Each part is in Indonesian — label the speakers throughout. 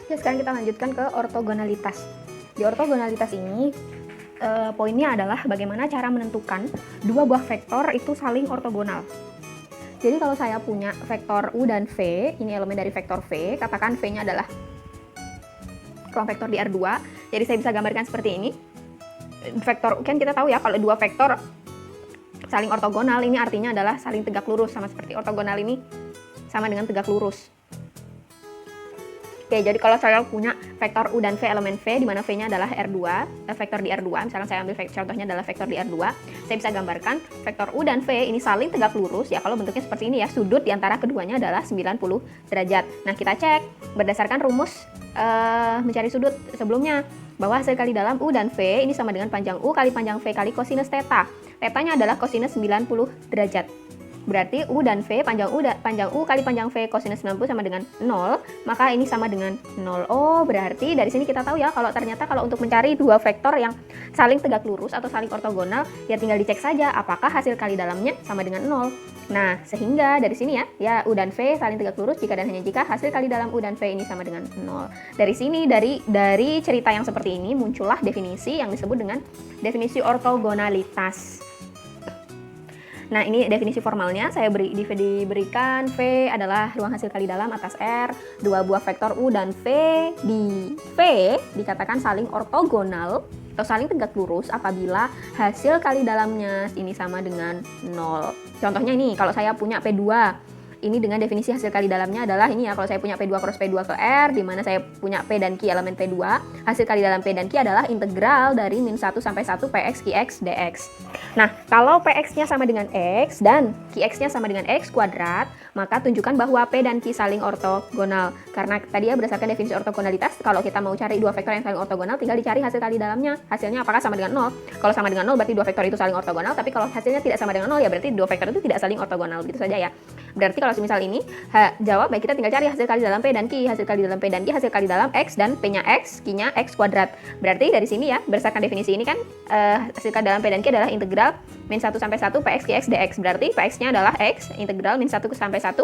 Speaker 1: Oke, sekarang kita lanjutkan ke ortogonalitas. Di ortogonalitas ini, poinnya adalah bagaimana cara menentukan dua buah vektor itu saling ortogonal. Jadi kalau saya punya vektor U dan V, ini elemen dari vektor V, katakan V-nya adalah ruang vektor di R2, jadi saya bisa gambarkan seperti ini. Vektor, kan kita tahu ya, kalau dua vektor saling ortogonal, ini artinya adalah saling tegak lurus, sama seperti ortogonal ini sama dengan tegak lurus. Oke, jadi kalau saya punya vektor U dan V elemen V, di mana V-nya adalah R2, vektor di R2, misalkan saya ambil contohnya adalah vektor di R2, saya bisa gambarkan vektor U dan V ini saling tegak lurus, ya kalau bentuknya seperti ini ya, sudut di antara keduanya adalah 90 derajat. Nah, kita cek berdasarkan rumus mencari sudut sebelumnya, bahwa hasil kali dalam U dan V ini sama dengan panjang U kali panjang V kali kosinus theta. Theta-nya adalah kosinus 90 derajat. Berarti U dan V, panjang U kali panjang V kosinus 90 sama dengan 0, maka ini sama dengan 0. Oh, berarti dari sini kita tahu ya, kalau ternyata kalau untuk mencari dua vektor yang saling tegak lurus atau saling ortogonal, ya tinggal dicek saja apakah hasil kali dalamnya sama dengan 0. Nah, sehingga dari sini ya U dan V saling tegak lurus jika dan hanya jika hasil kali dalam U dan V ini sama dengan 0. Dari sini, dari cerita yang seperti ini, muncullah definisi yang disebut dengan definisi ortogonalitas. Nah, ini definisi formalnya, saya diberikan V adalah ruang hasil kali dalam atas R, dua buah vektor U dan V dikatakan saling ortogonal atau saling tegak lurus apabila hasil kali dalamnya ini sama dengan 0. Contohnya ini, kalau saya punya P2, ini dengan definisi hasil kali dalamnya adalah ini ya, kalau saya punya P2 cross P2 ke R, di mana saya punya P dan Q elemen P2, hasil kali dalam P dan Q adalah integral dari min 1 sampai 1 Px Qx dx. Nah, kalau Px-nya sama dengan X dan Qx-nya sama dengan X kuadrat, maka tunjukkan bahwa P dan Q saling ortogonal. Karena tadi ya berdasarkan definisi ortogonalitas, kalau kita mau cari dua vektor yang saling ortogonal, tinggal dicari hasil kali dalamnya. Hasilnya apakah sama dengan 0? Kalau sama dengan 0 berarti dua vektor itu saling ortogonal, tapi kalau hasilnya tidak sama dengan 0 ya berarti dua vektor itu tidak saling ortogonal, begitu saja ya. Berarti kalau misal ini jawab, baik kita tinggal cari hasil kali dalam P dan Q, hasil kali dalam P dan Q, hasil kali dalam X dan P-nya X, Q-nya X kuadrat. Berarti dari sini ya, berdasarkan definisi ini kan hasil kali dalam P dan Q adalah integral min 1 sampai 1 Px Qx dx. Berarti Px-nya adalah X, integral min 1 sampai 1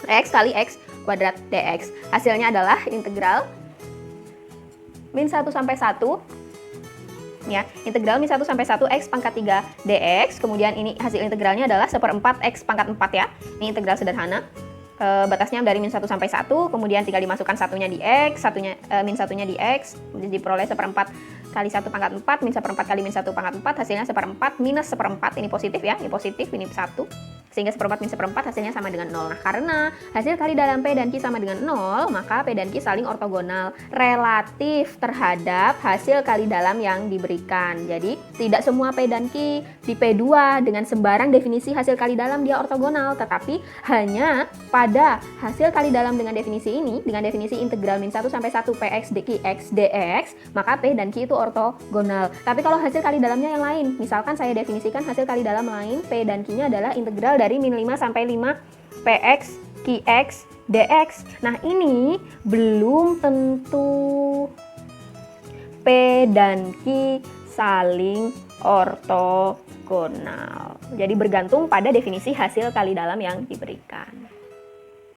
Speaker 1: X kali X kuadrat dx. Hasilnya adalah integral min 1 sampai 1 ya, integral min 1 sampai 1 X pangkat 3 dx, kemudian ini hasil integralnya adalah 1/4 X pangkat 4 ya, ini integral sederhana, batasnya dari min 1 sampai 1, kemudian tinggal dimasukkan satunya di X, min satunya di X, kemudian diperoleh 1/4 kali 1 pangkat 4, min 1/4 kali min 1 pangkat 4, hasilnya 1/4 minus 1/4, ini positif ya, ini positif, ini 1, sehingga 1/4 min 1/4 hasilnya sama dengan 0. Nah, karena hasil kali dalam P dan Q sama dengan 0, maka P dan Q saling ortogonal relatif terhadap hasil kali dalam yang diberikan. Jadi, tidak semua P dan Q di P2 dengan sembarang definisi hasil kali dalam dia ortogonal, tetapi hanya pada hasil kali dalam dengan definisi ini, dengan definisi integral min 1 sampai 1 Px Qx dx, maka P dan Q itu ortogonal. Tapi kalau hasil kali dalamnya yang lain, misalkan saya definisikan hasil kali dalam lain, P dan Q-nya adalah integral dari min 5 sampai 5 Px Qx dx. Nah, ini belum tentu P dan Q saling ortogonal. Jadi bergantung pada definisi hasil kali dalam yang diberikan.